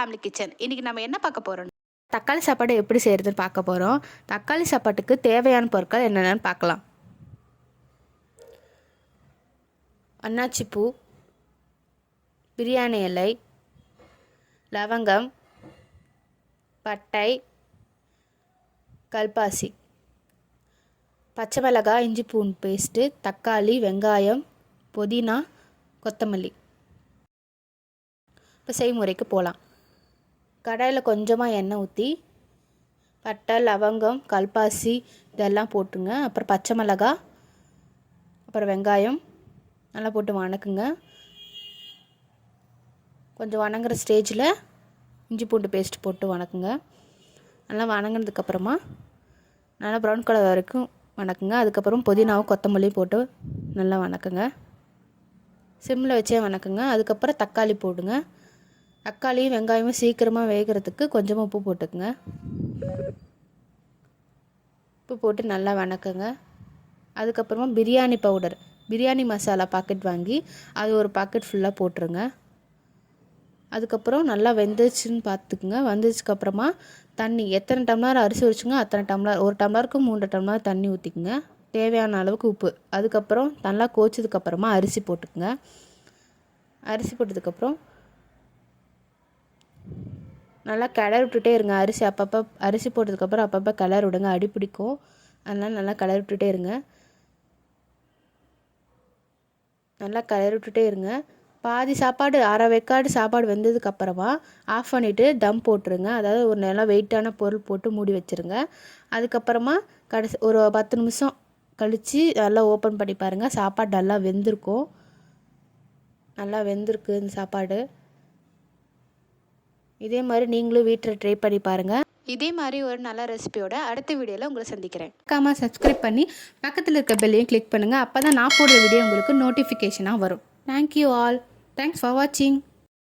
Family kitchen. இன்றைக்கி நம்ம என்ன பார்க்க போகிறோம், தக்காளி சாப்பாடு எப்படி செய்கிறதுன்னு பார்க்க போகிறோம். தக்காளி சாப்பாட்டுக்கு தேவையான பொருட்கள் என்னென்னு பார்க்கலாம். அன்னாச்சிப்பூ, பிரியாணி இலை, லவங்கம், பட்டை, கல்பாசி, பச்சை மிளகாய், இஞ்சி பூண்டு பேஸ்ட்டு, தக்காளி, வெங்காயம், புதினா, கொத்தமல்லி. இப்போ செய்முறைக்கு போகலாம். கடாயில் கொஞ்சமாக எண்ணெய் ஊற்றி பட்டை, லவங்கம், கல்பாசி இதெல்லாம் போட்டுங்க. அப்புறம் பச்சை மிளகாய், அப்புறம் வெங்காயம் நல்லா போட்டு வணக்குங்க. கொஞ்சம் வணங்குற ஸ்டேஜில் இஞ்சி பூண்டு பேஸ்ட் போட்டு வணக்குங்க. நல்லா வணங்கினதுக்கப்புறமா நல்லா ப்ரௌன் கலர் வரைக்கும் வணக்குங்க. அதுக்கப்புறம் புதினாவும் கொத்தமல்லியும் போட்டு நல்லா வணக்குங்க. சிம்மில் வச்சே வணக்குங்க. அதுக்கப்புறம் தக்காளி போடுங்க. தக்காளியும் வெங்காயமும் சீக்கிரமாக வேகிறதுக்கு கொஞ்சமாக உப்பு போட்டுக்குங்க. உப்பு போட்டு நல்லா வணக்குங்க. அதுக்கப்புறமா பிரியாணி பவுடர், பிரியாணி மசாலா பாக்கெட் வாங்கி அது ஒரு பாக்கெட் ஃபுல்லாக போட்டுருங்க. அதுக்கப்புறம் நல்லா வெந்துச்சுன்னு பார்த்துக்குங்க. வெந்ததுக்கப்புறமா தண்ணி எத்தனை டம்ளர் அரிசி வச்சுங்க அத்தனை டம்ளர், ஒரு டம்ளருக்கு 3 டம்ளர் தண்ணி ஊற்றிக்குங்க. தேவையான அளவுக்கு உப்பு. அதுக்கப்புறம் நல்லா கோச்சதுக்கப்புறமா அரிசி போட்டுக்குங்க. அரிசி போட்டதுக்கப்புறம் நல்லா கிளறி விட்டுட்டே இருங்க. அரிசி போட்டதுக்கப்புறம் அப்பப்போ கிளறி விடுங்க, அடி பிடிக்கும். அதனால் நல்லா கிளறி விட்டுட்டே இருங்க. நல்லா கிளறி விட்டுட்டே இருங்க. பாதி சாப்பாடு, அரை வெக்காடு சாப்பாடு வெந்ததுக்கப்புறமா ஆஃப் பண்ணிவிட்டு தம் போட்டுருங்க. அதாவது ஒரு நல்லா வெயிட்டான பொருள் போட்டு மூடி வச்சுருங்க. அதுக்கப்புறமா ஒரு 10 நிமிஷம் கழித்து நல்லா ஓப்பன் பண்ணி பாருங்கள். சாப்பாடு நல்லா வெந்திருக்கும். நல்லா வெந்திருக்கு இந்த சாப்பாடு. இதே மாதிரி நீங்களும் வீட்டில் ட்ரை பண்ணி பாருங்கள். இதே மாதிரி ஒரு நல்ல ரெசிபியோட அடுத்த வீடியோவில் உங்களை சந்திக்கிறேன். மறக்காம சப்ஸ்கிரைப் பண்ணி பக்கத்தில் இருக்க பெல்லையும் கிளிக் பண்ணுங்கள். அப்போ தான் நான் போடுற வீடியோ உங்களுக்கு நோட்டிஃபிகேஷனாக வரும். Thank you all. Thanks for watching.